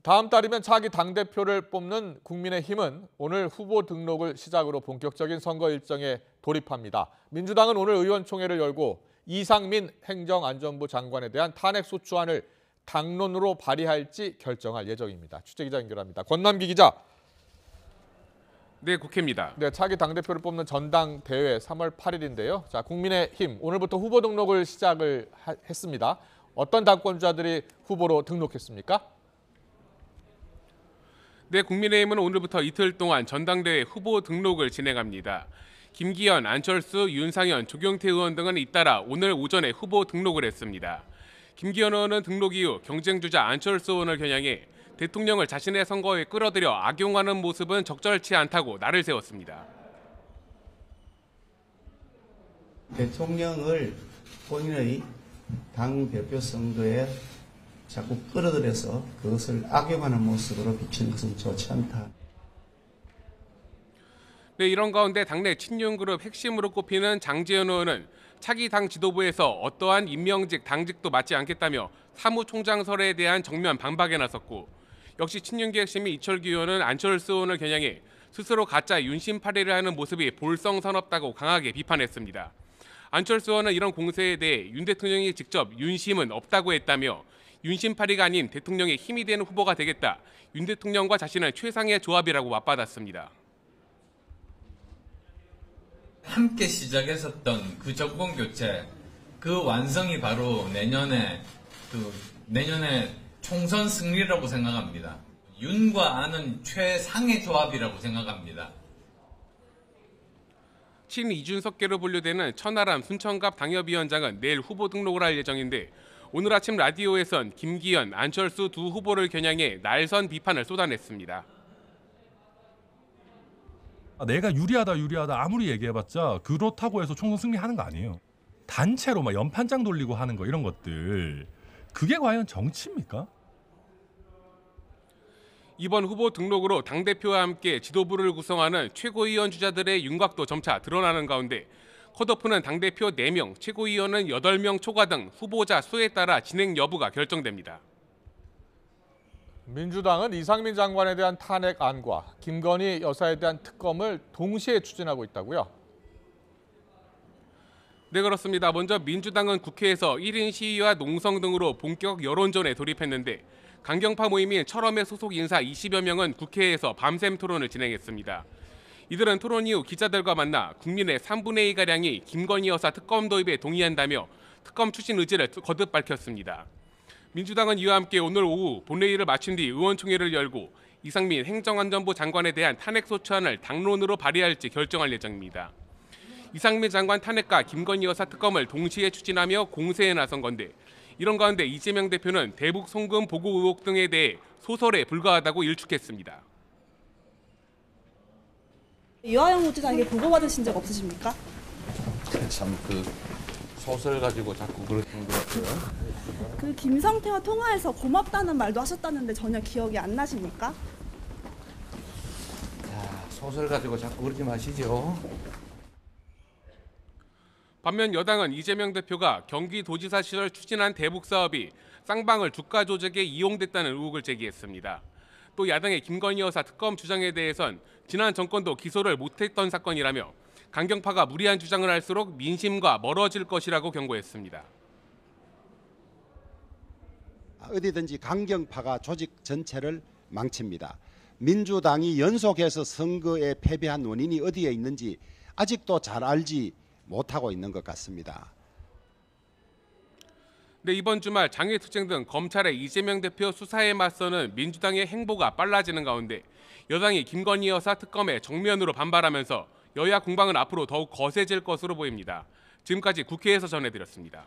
다음 달이면 차기 당대표를 뽑는 국민의힘은 오늘 후보 등록을 시작으로 본격적인 선거 일정에 돌입합니다. 민주당은 오늘 의원총회를 열고 이상민 행정안전부 장관에 대한 탄핵소추안을 당론으로 발의할지 결정할 예정입니다. 취재기자 연결합니다. 권남기 기자. 네, 국회입니다. 네, 차기 당대표를 뽑는 전당대회 3월 8일인데요. 자, 국민의힘 오늘부터 후보 등록을 시작을 했습니다. 어떤 당권자들이 후보로 등록했습니까? 네, 국민의힘은 오늘부터 이틀 동안 전당대회 후보 등록을 진행합니다. 김기현, 안철수, 윤상현, 조경태 의원 등은 잇따라 오늘 오전에 후보 등록을 했습니다. 김기현 의원은 등록 이후 경쟁주자 안철수 의원을 겨냥해 대통령을 자신의 선거에 끌어들여 악용하는 모습은 적절치 않다고 날을 세웠습니다. 대통령을 본인의 당대표 선거에 자꾸 끌어들여서 그것을 악용하는 모습으로 비치는 것은 좋지 않다. 네, 이런 가운데 당내 친윤그룹 핵심으로 꼽히는 장제원 의원은 차기 당 지도부에서 어떠한 임명직, 당직도 맡지 않겠다며 사무총장설에 대한 정면 반박에 나섰고, 역시 친윤계 핵심인 이철규 의원은 안철수 의원을 겨냥해 스스로 가짜 윤심팔이를 하는 모습이 볼성서럽다고 강하게 비판했습니다. 안철수 의원은 이런 공세에 대해 윤 대통령이 직접 윤심은 없다고 했다며 윤심팔이가 아닌 대통령의 힘이 되는 후보가 되겠다, 윤 대통령과 자신은 최상의 조합이라고 맞받았습니다. 함께 시작했었던 그 정권 교체, 그 완성이 바로 내년에 총선 승리라고 생각합니다. 윤과 안은 최상의 조합이라고 생각합니다. 친이준석계로 분류되는 천하람 순천갑 당협위원장은 내일 후보 등록을 할 예정인데, 오늘 아침 라디오에선 김기현, 안철수 두 후보를 겨냥해 날선 비판을 쏟아냈습니다. 내가 유리하다 아무리 얘기해봤자 그렇다고 해서 총선 승리하는 거 아니에요. 단체로 막 연판장 돌리고 하는 거, 이런 것들, 그게 과연 정치입니까? 이번 후보 등록으로 당대표와 함께 지도부를 구성하는 최고위원 주자들의 윤곽도 점차 드러나는 가운데, 컷오프는 당대표 4명, 최고위원은 8명 초과 등 후보자 수에 따라 진행 여부가 결정됩니다. 민주당은 이상민 장관에 대한 탄핵안과 김건희 여사에 대한 특검을 동시에 추진하고 있다고요? 네, 그렇습니다. 먼저 민주당은 국회에서 1인 시위와 농성 등으로 본격 여론전에 돌입했는데, 강경파 모임인 철험의 소속 인사 20여 명은 국회에서 밤샘 토론을 진행했습니다. 이들은 토론 이후 기자들과 만나 국민의 3분의 2가량이 김건희 여사 특검 도입에 동의한다며 특검 추진 의지를 거듭 밝혔습니다. 민주당은 이와 함께 오늘 오후 본회의를 마친 뒤 의원총회를 열고 이상민 행정안전부 장관에 대한 탄핵소추안을 당론으로 발의할지 결정할 예정입니다. 이상민 장관 탄핵과 김건희 여사 특검을 동시에 추진하며 공세에 나선 건데, 이런 가운데 이재명 대표는 대북 송금 보고 의혹 등에 대해 소설에 불과하다고 일축했습니다. 이화영 후지사에게 보고받으신 적 없으십니까? 참 소설 가지고 자꾸 그러는 것 같아요. 그 김성태와 통화해서 고맙다는 말도 하셨다는데 전혀 기억이 안 나십니까? 자, 소설 가지고 자꾸 그러지 마시죠. 반면 여당은 이재명 대표가 경기도지사 시절 추진한 대북 사업이 쌍방울 주가 조작에 이용됐다는 의혹을 제기했습니다. 또 야당의 김건희 여사 특검 주장에 대해선 지난 정권도 기소를 못했던 사건이라며 강경파가 무리한 주장을 할수록 민심과 멀어질 것이라고 경고했습니다. 어디든지 강경파가 조직 전체를 망칩니다. 민주당이 연속해서 선거에 패배한 원인이 어디에 있는지 아직도 잘 알지 못하고 있는 것 같습니다. 네, 이번 주말 장외투쟁 등 검찰의 이재명 대표 수사에 맞서는 민주당의 행보가 빨라지는 가운데, 여당이 김건희 여사 특검에 정면으로 반발하면서 여야 공방은 앞으로 더욱 거세질 것으로 보입니다. 지금까지 국회에서 전해드렸습니다.